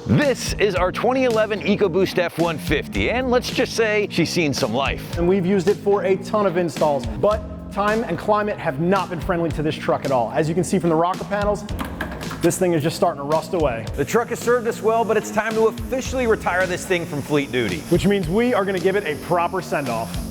This is our 2011 EcoBoost F-150, and let's just say she's seen some life. And we've used it for a ton of installs, but time and climate have not been friendly to this truck at all. As you can see from the rocker panels, this thing is just starting to rust away. The truck has served us well, but it's time to officially retire this thing from fleet duty. Which means we are gonna give it a proper send-off.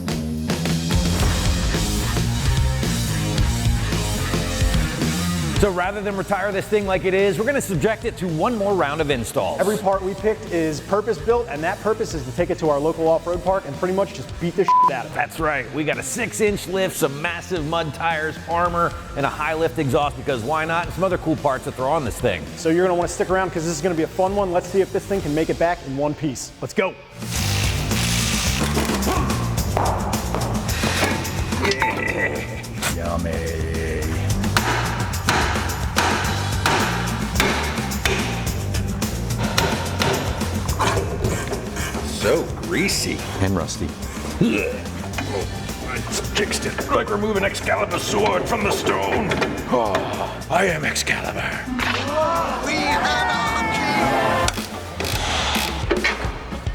So rather than retire this thing like it is, we're gonna subject it to one more round of installs. Every part we picked is purpose-built, and that purpose is to take it to our local off-road park and pretty much just beat the shit out of it. That's right. We got a 6-inch lift, some massive mud tires, armor, and a high lift exhaust, because why not? And some other cool parts to throw on this thing. So you're gonna wanna stick around because this is gonna be a fun one. Let's see if this thing can make it back in one piece. Let's go. Yeah. Yummy. So greasy. And rusty. Oh, it's fixed it. Like removing Excalibur's sword from the stone. Oh, I am Excalibur.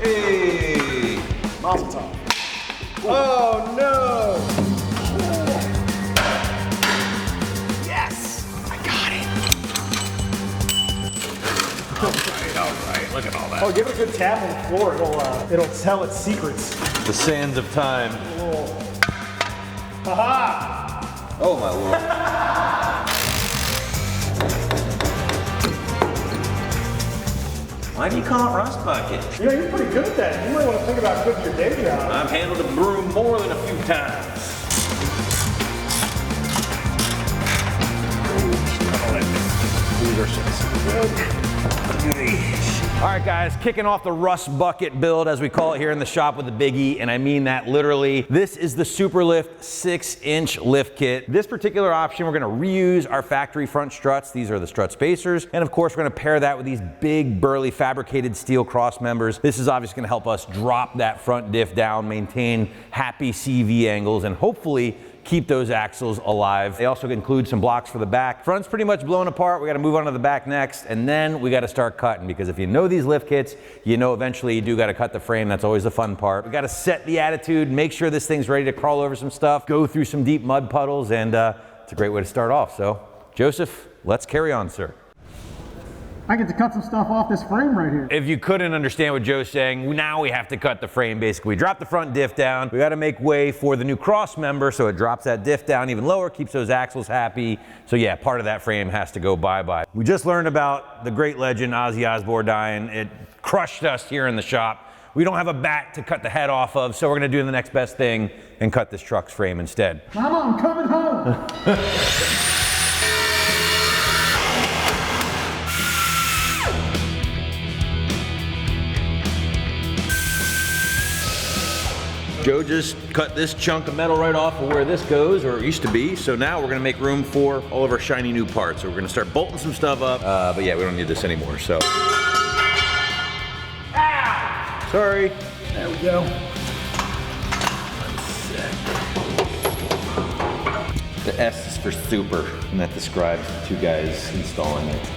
Hey! Mazel tov. Oh no! Yes! I got it. All right. Look at all that. Oh, give it a good tap on the floor. It'll tell its secrets. The sands of time. Ha-ha! Oh my lord. Why do you call it rust bucket? You know, you're pretty good at that. You might want to think about quitting your day job. I've handled a broom more than a few times. These are so All right, guys, kicking off the rust bucket build, as we call it here in the shop, with the Big E, and I mean that literally. This is the SuperLift 6-inch lift kit. This particular option, we're gonna reuse our factory front struts. These are the strut spacers. And of course, we're gonna pair that with these big, burly, fabricated steel cross members. This is obviously gonna help us drop that front diff down, maintain happy CV angles, and hopefully keep those axles alive. They also include some blocks for the back. Front's pretty much blown apart. We gotta move on to the back next, and then we gotta start cutting, because if you know these lift kits, you know eventually you do gotta cut the frame. That's always the fun part. We gotta set the attitude, make sure this thing's ready to crawl over some stuff, go through some deep mud puddles, and it's a great way to start off. So, Joseph, let's carry on, sir. I get to cut some stuff off this frame right here. If you couldn't understand what Joe's saying, now we have to cut the frame. Basically, we drop the front diff down. We got to make way for the new cross member, so it drops that diff down even lower, keeps those axles happy. So yeah, part of that frame has to go bye-bye. We just learned about the great legend Ozzy Osbourne dying. It crushed us here in the shop. We don't have a bat to cut the head off of, so we're gonna do the next best thing and cut this truck's frame instead. Mama, I'm coming home. Joe just cut this chunk of metal right off of where this goes, or it used to be. So now we're gonna make room for all of our shiny new parts. So we're gonna start bolting some stuff up. But yeah, we don't need this anymore, so. Ow! Sorry. There we go. The S is for super, and that describes the two guys installing it.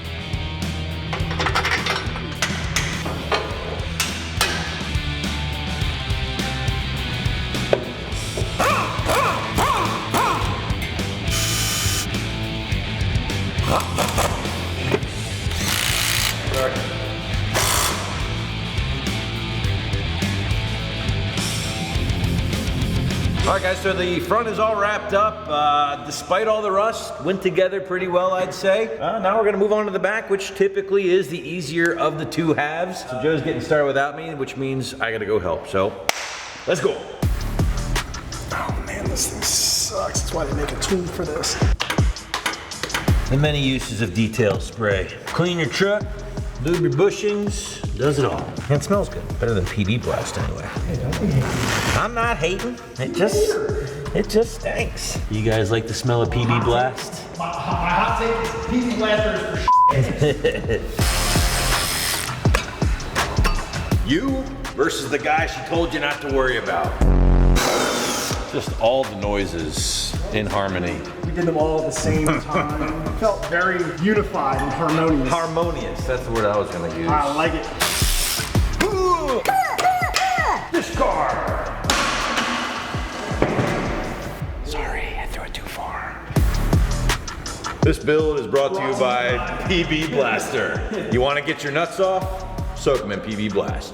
All right, guys, so the front is all wrapped up. Despite all the rust, went together pretty well, I'd say. Now we're gonna move on to the back, which typically is the easier of the two halves. So Joe's getting started without me, which means I gotta go help, so let's go. Oh man, this thing sucks. That's why they make a tool for this. The many uses of detail spray. Clean your truck, lube your bushings, does it all. And it smells good. Better than PB Blast anyway. I'm not hating. It just stinks. You guys like the smell of PB Blast? My hot take is PB Blasters for You versus the guy she told you not to worry about. Just all the noises in harmony. did them all at the same time. It felt very unified and harmonious. Harmonious, that's the word I was gonna use. I like it. Discard! Sorry, I threw it too far. This build is brought to you by PB Blaster. You wanna get your nuts off? Soak them in PB Blast.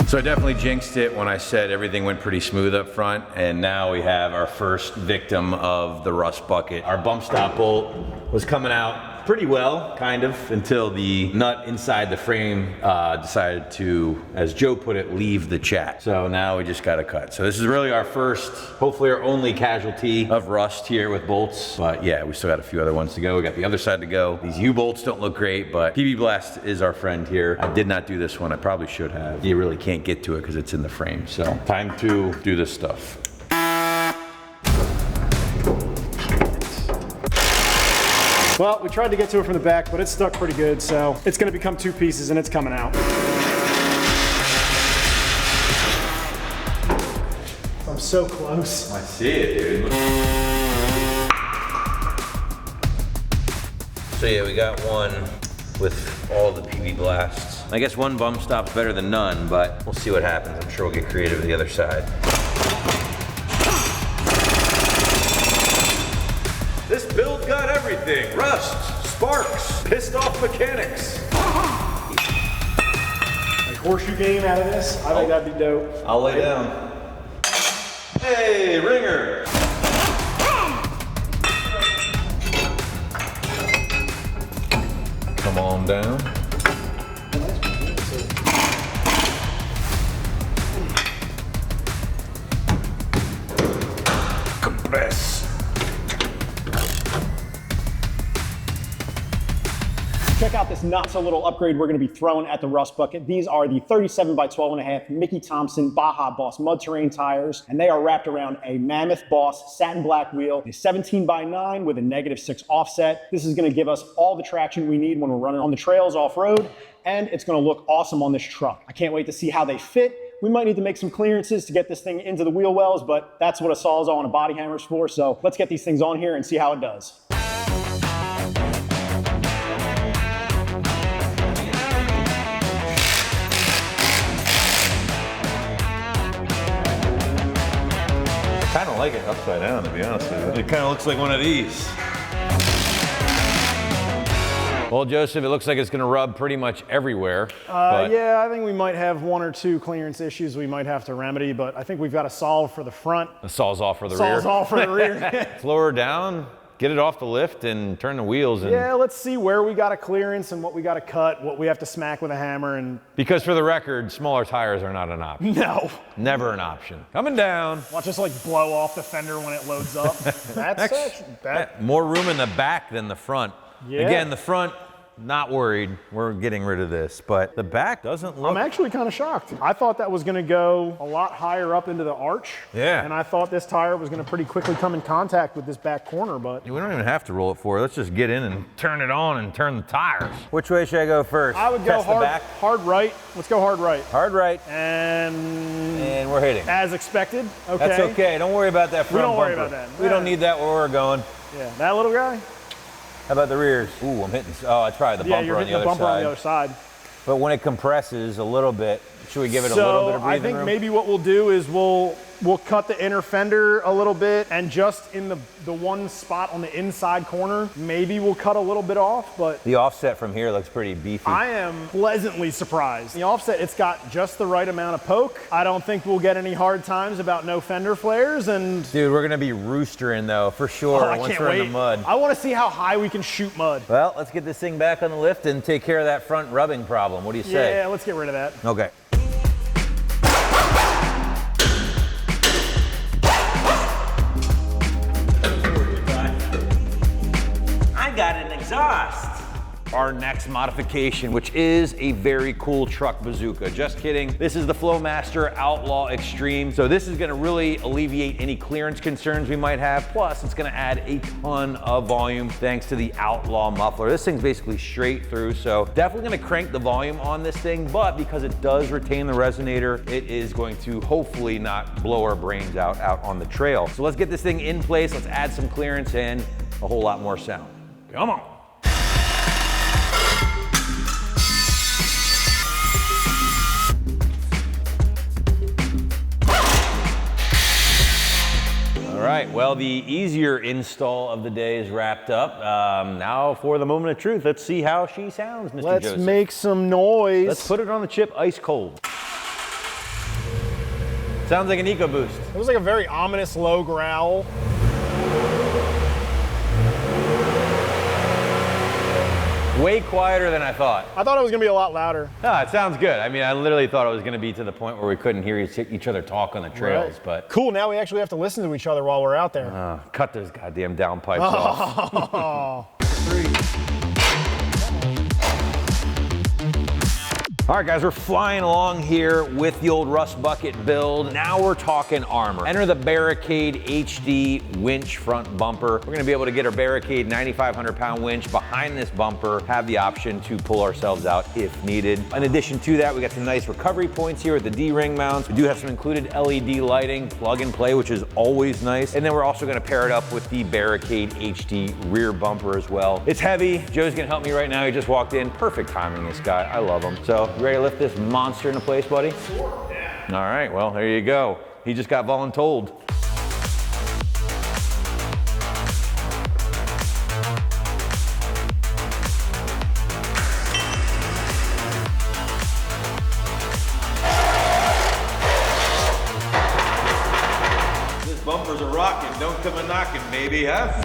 So I definitely jinxed it when I said everything went pretty smooth up front, and now we have our first victim of the rust bucket. Our bump stop bolt was coming out pretty well, kind of, until the nut inside the frame decided to, as Joe put it, leave the chat. So now we just gotta cut. So this is really our first, hopefully our only casualty of rust here with bolts. But yeah, we still got a few other ones to go. We got the other side to go. These U-bolts don't look great, but PB Blast is our friend here. I did not do this one. I probably should have. You really can't get to it because it's in the frame. So time to do this stuff. Well, we tried to get to it from the back, but it's stuck pretty good, so it's gonna become 2 pieces and it's coming out. I'm so close. I see it, dude. So yeah, we got one with all the PB Blasts. I guess one bump stop's better than none, but we'll see what happens. I'm sure we'll get creative with the other side. This build got everything. Rust, sparks, pissed off mechanics. Like horseshoe game out of this, I think that'd be dope. I'll lay down. Hey, ringer. Come on down. Compress. Check out this not so little upgrade we're gonna be throwing at the rust bucket. These are the 37 by 12.5 Mickey Thompson Baja Boss mud terrain tires, and they are wrapped around a Mammoth Boss satin black wheel, a 17 by 9 with a -6 offset. This is gonna give us all the traction we need when we're running on the trails off-road, and it's gonna look awesome on this truck. I can't wait to see how they fit. We might need to make some clearances to get this thing into the wheel wells, but that's what a Sawzall and a body hammer's for, so let's get these things on here and see how it does. I kind of like it upside down, to be honest with you. It kind of looks like one of these. Well, Joseph, it looks like it's going to rub pretty much everywhere. Yeah, I think we might have 1 or 2 clearance issues we might have to remedy, but I think we've got a solve for the front. The Sawzall for the rear. Sawzall for the rear. Slow her down, get it off the lift, and turn the wheels. And Yeah, let's see where we got a clearance and what we got to cut, what we have to smack with a hammer, and because for the record, smaller tires are not an option. no. Never an option. Coming down. Watch us like blow off the fender when it loads up. That's More room in the back than the front. Yeah. Again, the front, not worried. We're getting rid of this, but the back doesn't look. I'm actually kind of shocked. I thought that was going to go a lot higher up into the arch. Yeah. And I thought this tire was going to pretty quickly come in contact with this back corner, but We don't even have to roll it forward. Let's just get in and turn it on and turn the tires. Which way should I go first? I would go Test the back? hard right. Let's go hard right. Hard right. And We're hitting. as expected. Okay. That's okay. Don't worry about that front don't worry bumper. about that. We don't need that where we're going. Yeah, that little guy? How about the rears? Ooh, I'm hitting. Oh, I tried the Yeah, bumper you're on hitting the the other bumper side. on the other side. But when it compresses a little bit, should we give it a little bit of breathing I think room? maybe what we'll do is we'll cut the inner fender a little bit, and just in the one spot on the inside corner, maybe we'll cut a little bit off, but The offset from here looks pretty beefy. I am pleasantly surprised. The offset, it's got just the right amount of poke. I don't think we'll get any hard times about no fender flares, and Dude, we're gonna be roostering though, for sure, I once can't we're wait. in the mud. I want to see how high we can shoot mud. Well, let's get this thing back on the lift and take care of that front rubbing problem. What do you say? Yeah, let's get rid of that. Okay. I got an exhaust. our next modification, which is a very cool truck bazooka. Just kidding. This is the Flowmaster Outlaw Extreme. So this is gonna really alleviate any clearance concerns we might have. Plus, it's gonna add a ton of volume thanks to the Outlaw muffler. This thing's basically straight through, so definitely gonna crank the volume on this thing, but because it does retain the resonator, it is going to hopefully not blow our brains out on the trail. So let's get this thing in place. Let's add some clearance and a whole lot more sound. Come on. All right, well, the easier install of the day is wrapped up. Now for the moment of truth, let's see how she sounds, Mr. Let's Joseph. make some noise. Let's put it on the chip ice cold. Sounds like an EcoBoost. It was like a very ominous low growl. Way quieter than I thought. I thought it was gonna be a lot louder. No, it sounds good. I mean, I literally thought it was gonna be to the point where we couldn't hear each other talk on the trails, Right. but. Cool, now we actually have to listen to each other while we're out there. Cut those goddamn downpipes off. Oh. All right, guys, we're flying along here with the old rust bucket build. Now we're talking armor. Enter the Barricade HD winch front bumper. We're gonna be able to get our Barricade 9,500 pound winch behind this bumper, have the option to pull ourselves out if needed. In addition to that, we got some nice recovery points here with the D-ring mounts. We do have some included LED lighting, plug and play, which is always nice. And then we're also gonna pair it up with the Barricade HD rear bumper as well. It's heavy. Joe's gonna help me right now. He just walked in. Perfect timing, this guy. I love him. So, you ready to lift this monster into place, buddy? Sure, yeah. All right, well, there you go. He just got voluntold. This bumper's a rockin', don't come a knockin', baby, huh?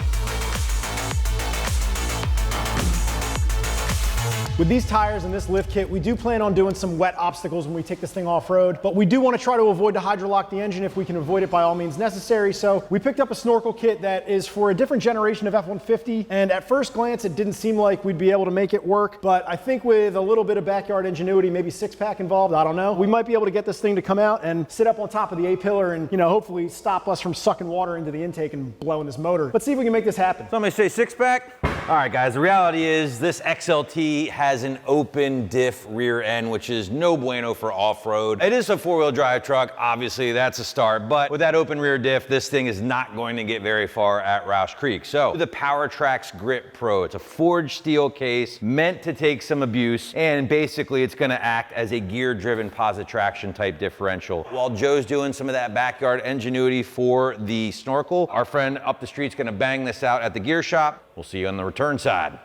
With these tires and this lift kit, we do plan on doing some wet obstacles when we take this thing off-road, but we do want to try to avoid to hydrolock the engine if we can avoid it by all means necessary. So we picked up a snorkel kit that is for a different generation of F-150, and at first glance, it didn't seem like we'd be able to make it work, but I think with a little bit of backyard ingenuity, maybe six-pack involved, I don't know, we might be able to get this thing to come out and sit up on top of the A-pillar and, you know, hopefully stop us from sucking water into the intake and blowing this motor. Let's see if we can make this happen. Somebody say six-pack? All right, guys, the reality is this XLT has an open diff rear end, which is no bueno for off-road. It is a four-wheel drive truck, obviously that's a start, but with that open rear diff, this thing is not going to get very far at Roush Creek. So the PowerTrax Grip Pro, it's a forged steel case meant to take some abuse, and basically it's gonna act as a gear-driven positive traction type differential. While Joe's doing some of that backyard ingenuity for the snorkel, our friend up the street's gonna bang this out at the gear shop. We'll see you on the return side.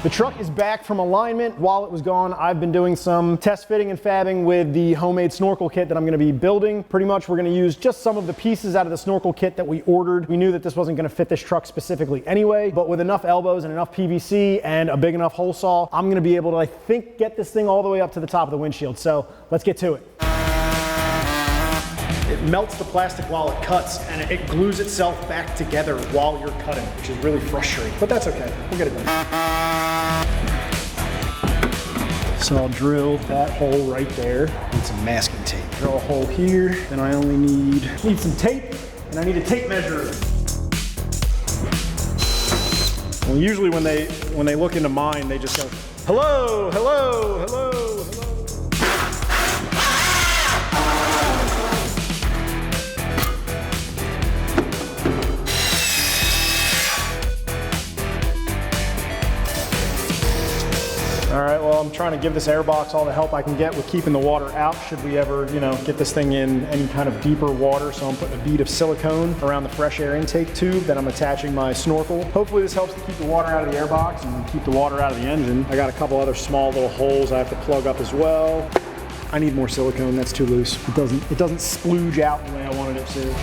The truck is back from alignment. While it was gone, I've been doing some test fitting and fabbing with the homemade snorkel kit that I'm gonna be building. Pretty much we're gonna use just some of the pieces out of the snorkel kit that we ordered. We knew that this wasn't gonna fit this truck specifically anyway, but with enough elbows and enough PVC and a big enough hole saw, I'm gonna be able to, I think, get this thing all the way up to the top of the windshield. So let's get to it. It melts the plastic while it cuts, and it glues itself back together while you're cutting, which is really frustrating, but that's okay. We'll get it done. So I'll drill that hole right there. Need some masking tape. Drill a hole here, then I only need some tape, and I need a tape measure. Well, usually when they look into mine, they just go, hello, hello, hello, hello. All right, well, I'm trying to give this airbox all the help I can get with keeping the water out should we ever, you know, get this thing in any kind of deeper water. So I'm putting a bead of silicone around the fresh air intake tube that I'm attaching my snorkel. Hopefully this helps to keep the water out of the airbox and keep the water out of the engine. I got a couple other small little holes I have to plug up as well. I need more silicone, that's too loose. It doesn't splooge out the way I wanted it to.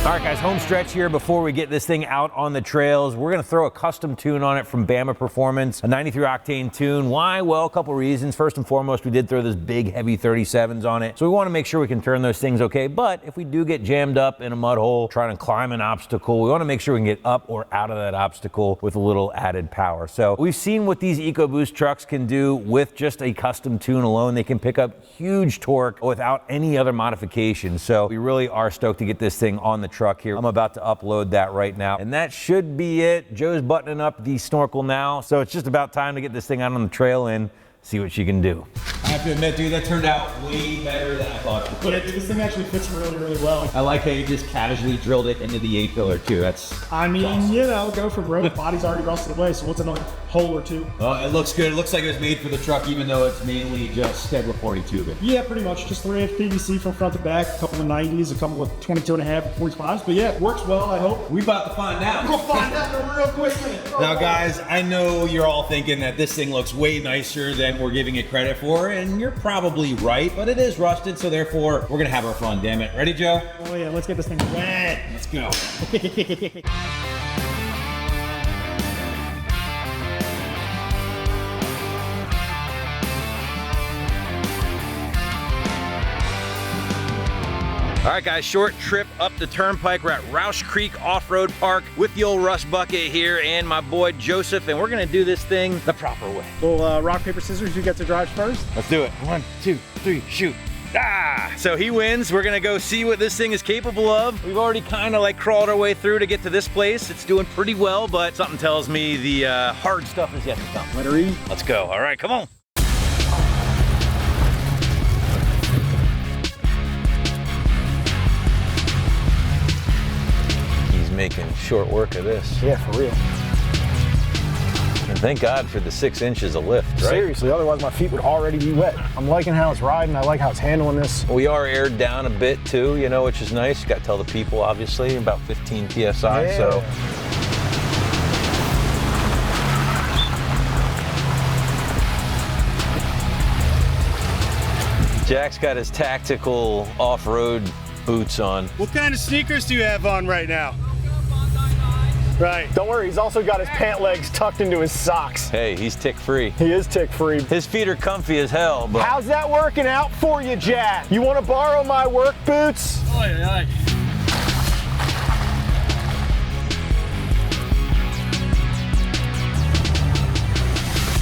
All right, guys, home stretch here before we get this thing out on the trails. We're gonna throw a custom tune on it from Bama Performance, a 93 octane tune. Why? Well, a couple reasons. First and foremost, we did throw those big, heavy 37s on it. So we wanna make sure we can turn those things okay. But if we do get jammed up in a mud hole, trying to climb an obstacle, we wanna make sure we can get up or out of that obstacle with a little added power. So we've seen what these EcoBoost trucks can do with just a custom tune alone. They can pick up huge torque without any other modification. So we really are stoked to get this thing on the truck here. I'm about to upload that right now, and that should be it. Joe's buttoning up the snorkel now, so it's just about time to get this thing out on the trail and see what she can do. I have to admit, dude, that turned out way better than I thought it would. Yeah, dude, this thing actually fits really, really well. I like how you just casually drilled it into the A-pillar too. That's I mean, awesome. you know, go for broke. Body's already rusted away, so what's another hole or two? Well, it looks good. It looks like it was made for the truck, even though it's mainly just Schedule 40 tubing. Yeah, pretty much. Just 3/8 PVC from front to back, a couple of 90s, a couple of 22.5, 45s. But yeah, it works well, I hope. We about to find out. We'll find out in a real quick minute. Now, guys, I know you're all thinking that this thing looks way nicer than we're giving it credit for, and you're probably right, but it is rusted, so therefore, we're gonna have our fun, damn it. Ready, Joe? Oh yeah, let's get this thing wet. Let's go. All right, guys, short trip up the turnpike. We're at Roush Creek Off-Road Park with the old rust bucket here and my boy Joseph, and we're gonna do this thing the proper way. Well, rock, paper, scissors, you get to drive first. Let's do it. 1, 2, 3, shoot. Ah! So he wins. We're gonna go see what this thing is capable of. We've already kind of like crawled our way through to get to this place. It's doing pretty well, but something tells me the hard stuff is yet to come. Let her eat. Let's go. All right, come on. Making short work of this. Yeah, for real. And thank God for the 6 inches of lift, right? Seriously, otherwise my feet would already be wet. I'm liking how it's riding. I like how it's handling this. We are aired down a bit too, you know, which is nice. You got to tell the people, obviously, about 15 PSI, Yeah. so. Jack's got his tactical off-road boots on. What kind of sneakers do you have on right now? Right. Don't worry, he's also got his pant legs tucked into his socks. Hey, he's tick-free. He is tick-free. His feet are comfy as hell, but. How's that working out for you, Jack? You want to borrow my work boots? Oy, oy.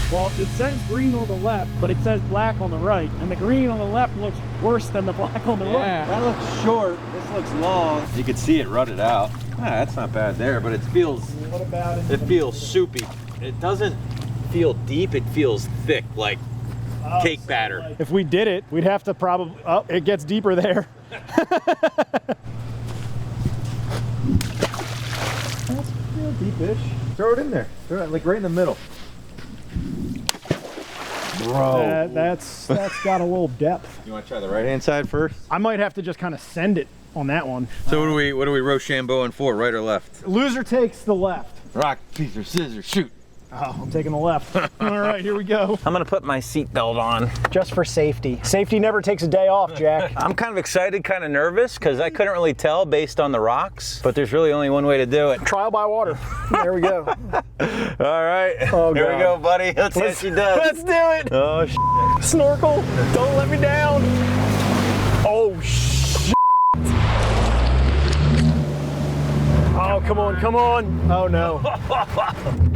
Well, it says green on the left, but it says black on the right. And the green on the left looks worse than the black on the right. That looks short. This looks long. You can see it rutted out. That's not bad there, but it feels. What about it? It feels soupy. It doesn't feel deep. It feels thick, like cake batter. If we did it, we'd have to probably. Oh, it gets deeper there. That's deep-ish. Throw it in there. Throw it like right in the middle. Bro. That's got a little depth. You want to try the right-hand side first? I might have to just kind of send it on that one. So what are we Rochambeauing for, right or left? Loser takes the left. Rock, paper, scissors, shoot. Oh, I'm taking the left. All right, here we go. I'm gonna put my seatbelt on. Just for safety. Safety never takes a day off, Jack. I'm kind of excited, kind of nervous, because I couldn't really tell based on the rocks, but there's really only one way to do it. Trial by water. There we go. All right, Oh, here we God. go, buddy. Let's see what she does. Let's do it. Oh, Snorkel, don't let me down. Oh, shit. Oh, come on, come on. Oh, no.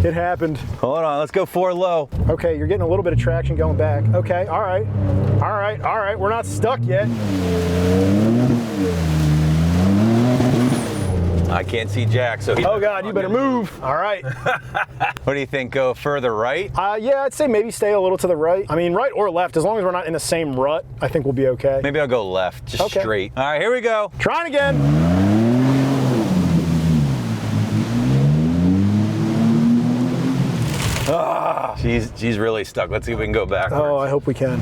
It happened. Hold on, let's go 4 low. Okay, you're getting a little bit of traction going back. Okay, all right. All right, all right. We're not stuck yet. I can't see Jack, so he. Oh, God, you better move. All right. What do you think? Go further right? Yeah, I'd say maybe stay a little to the right. I mean, right or left. As long as we're not in the same rut, I think we'll be okay. Maybe I'll go left, just Okay. straight. All right, here we go. Trying again. Ah, she's really stuck. Let's see if we can go backwards. Oh, I hope we can.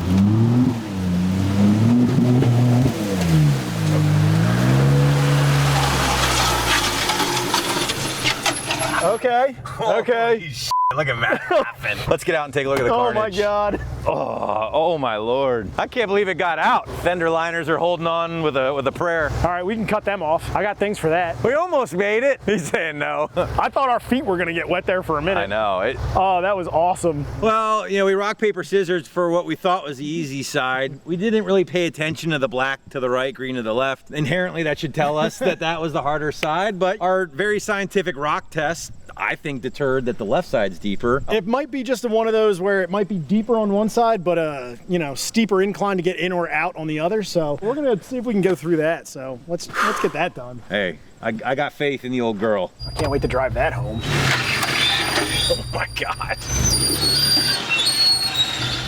Okay. Okay. Look at that happen. Let's get out and take a look at the carnage. Oh my God. Oh my Lord. I can't believe it got out. Fender liners are holding on with a prayer. All right, we can cut them off. I got things for that. We almost made it. He's saying no. I thought our feet were gonna get wet there for a minute. I know. Oh, that was awesome. Well, you know, we rock, paper, scissors for what we thought was the easy side. We didn't really pay attention to the black to the right, green to the left. Inherently, that should tell us that that was the harder side, but our very scientific rock test, I think, deterred that the left side's deeper. It might be just one of those where it might be deeper on one side, but you know, steeper incline to get in or out on the other. So we're gonna see if we can go through that. So let's get that done. Hey, I got faith in the old girl. I can't wait to drive that home. Oh my God.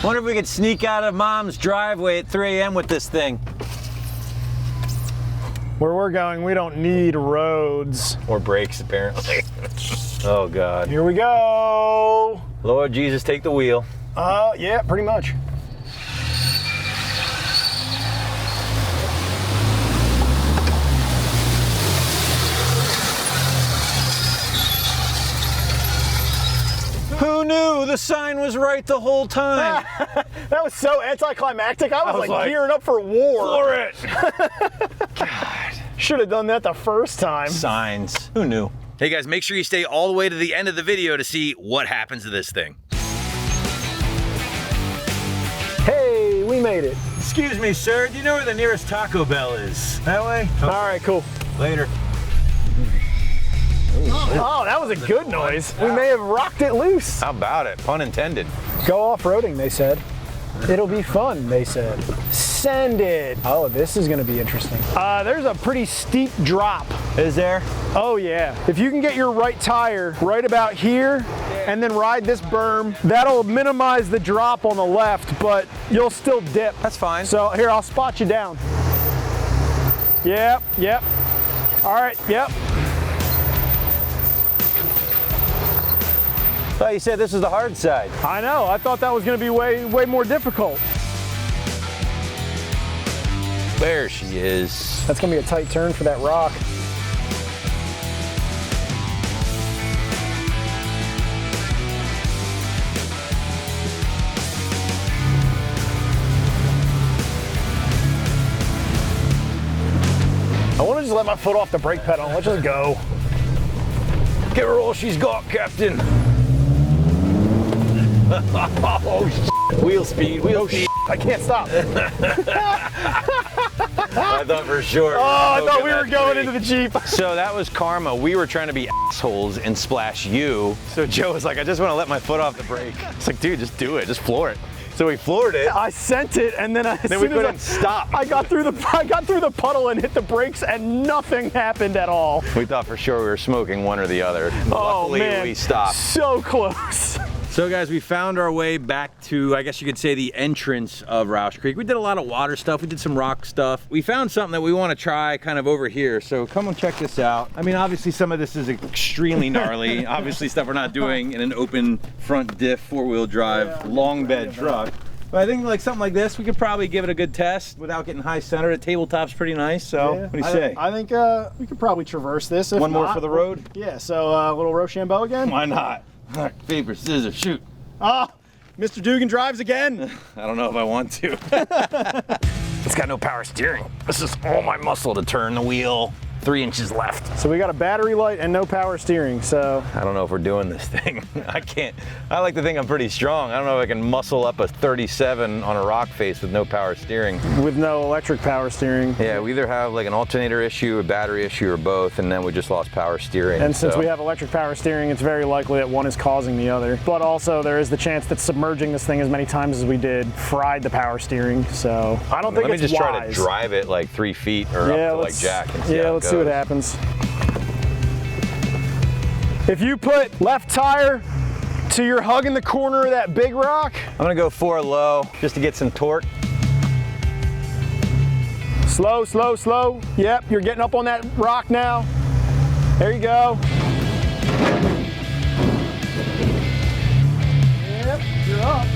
Wonder if we could sneak out of Mom's driveway at 3 a.m. with this thing. Where we're going, we don't need roads. Or brakes, apparently. Oh God. Here we go. Lord Jesus, take the wheel. Yeah, pretty much. Who knew the sign was right the whole time? That was so anticlimactic. I was like gearing up for war. For it. God. Should have done that the first time. Signs. Who knew? Hey guys, make sure you stay all the way to the end of the video to see what happens to this thing. Hey, we made it. Excuse me, sir. Do you know where the nearest Taco Bell is? That way? All right, cool. Later. Oh, that was a good noise. We may have rocked it loose. How about it? Pun intended. Go off-roading, they said. It'll be fun, they said. Send it. Oh, this is gonna be interesting. There's a pretty steep drop. Is there? Oh yeah. If you can get your right tire right about here and then ride this berm, that'll minimize the drop on the left, but you'll still dip. That's fine. So here, I'll spot you down. Yep, yep. All right, yep. I thought you said this was the hard side. I know, I thought that was gonna be way more difficult. There she is. That's gonna be a tight turn for that rock. I wanna just let my foot off the brake pedal. Let's just go. Give her all she's got, Captain. Oh, wheel speed, wheel speed. I can't stop. I thought for sure. Oh, I thought we were going into the Jeep. So that was karma. We were trying to be assholes and splash you. So Joe was like, I just want to let my foot off the brake. It's like, dude, just do it. Just floor it. So we floored it. I sent it, and then we couldn't stop. I got through the puddle and hit the brakes, and nothing happened at all. We thought for sure we were smoking one or the other. Oh, Luckily, man. we stopped. So close. So guys, we found our way back to, I guess you could say, the entrance of Roush Creek. We did a lot of water stuff. We did some rock stuff. We found something that we want to try kind of over here. So come and check this out. I mean, obviously some of this is extremely gnarly. Obviously stuff we're not doing in an open front diff, 4-wheel drive, long bed truck. But I think like something like this, we could probably give it a good test without getting high center. The tabletop's pretty nice, so what do you say? I think we could probably traverse this. If One more not, for the road? Yeah, so a little Rochambeau again. Why not? All right, paper, scissors, shoot. Ah, Mr. Dugan drives again. I don't know if I want to. It's got no power steering. This is all my muscle to turn the wheel. 3 inches left. So we got a battery light and no power steering, so. I don't know if we're doing this thing. I can't. I like to think I'm pretty strong. I don't know if I can muscle up a 37 on a rock face with no power steering. With no electric power steering. Yeah, we either have like an alternator issue, a battery issue, or both, and then we just lost power steering. And since we have electric power steering, it's very likely that one is causing the other. But also there is the chance that submerging this thing as many times as we did fried the power steering, so I don't think it's wise. Let me just try to drive it like 3 feet or up to like Jack and see how it let's goes. see what happens. If you put left tire to your hugging the corner of that big rock. I'm gonna go 4 low just to get some torque. Slow, slow, slow. Yep, you're getting up on that rock now. There you go. Yep, you're up.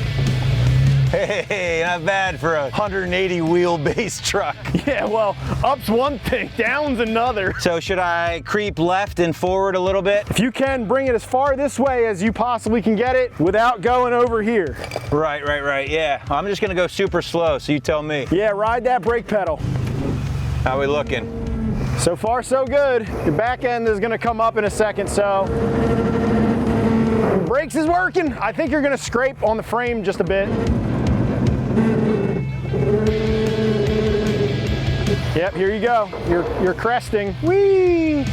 Hey, not bad for a 180 wheelbase truck. Yeah, well, up's one thing, down's another. So should I creep left and forward a little bit? If you can, bring it as far this way as you possibly can get it without going over here. Right, yeah. I'm just gonna go super slow, so you tell me. Yeah, ride that brake pedal. How we looking? So far, so good. Your back end is gonna come up in a second, so. Brakes is working. I think you're gonna scrape on the frame just a bit. Yep, here you go. You're cresting. Whee!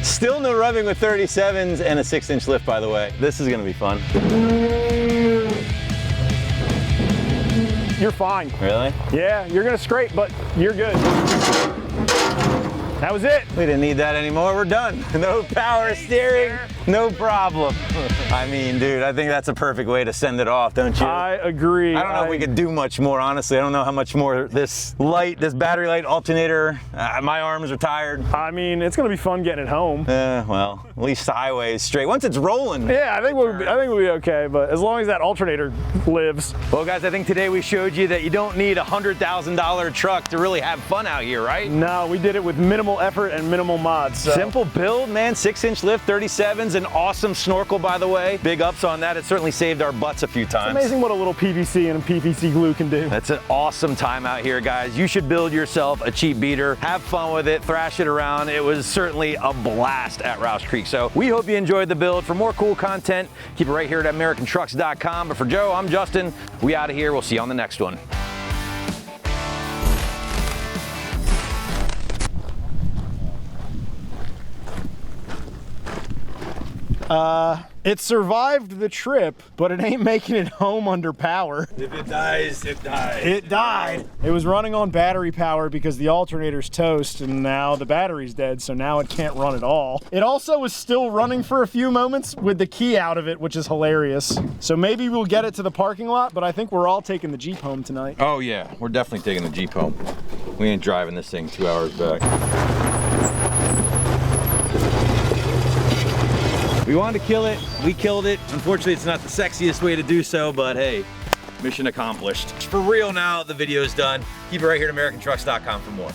Still no rubbing with 37s and a 6-inch lift, by the way. This is gonna be fun. You're fine. Really? Yeah, you're gonna scrape, but you're good. That was it. We didn't need that anymore, we're done. No power steering, no problem. I mean, dude, I think that's a perfect way to send it off, don't you? I agree. I don't know if we could do much more, honestly. I don't know how much more this battery light alternator, my arms are tired. I mean, it's gonna be fun getting it home. Well, at least the highway is straight. Once it's rolling. Yeah, I think we'll be okay, but as long as that alternator lives. Well, guys, I think today we showed you that you don't need a $100,000 truck to really have fun out here, right? No, we did it with minimal effort and minimal mods. So. Simple build, man. 6-inch lift, 37s, an awesome snorkel, by the way. Big ups on that. It certainly saved our butts a few times. It's amazing what a little PVC and a PVC glue can do. That's an awesome time out here, guys. You should build yourself a cheap beater. Have fun with it, thrash it around. It was certainly a blast at Roush Creek. So we hope you enjoyed the build. For more cool content, keep it right here at AmericanTrucks.com. But for Joe, I'm Justin. We out of here. We'll see you on the next one. It survived the trip, but it ain't making it home under power. If it dies, it dies. It died. It was running on battery power because the alternator's toast, and now the battery's dead, so now it can't run at all. It also was still running for a few moments with the key out of it, which is hilarious. So maybe we'll get it to the parking lot, but I think we're all taking the Jeep home tonight. Oh yeah, we're definitely taking the Jeep home. We ain't driving this thing 2 hours back. We wanted to kill it, we killed it. Unfortunately, it's not the sexiest way to do so, but hey, mission accomplished. For real now, the video's done. Keep it right here at AmericanTrucks.com for more.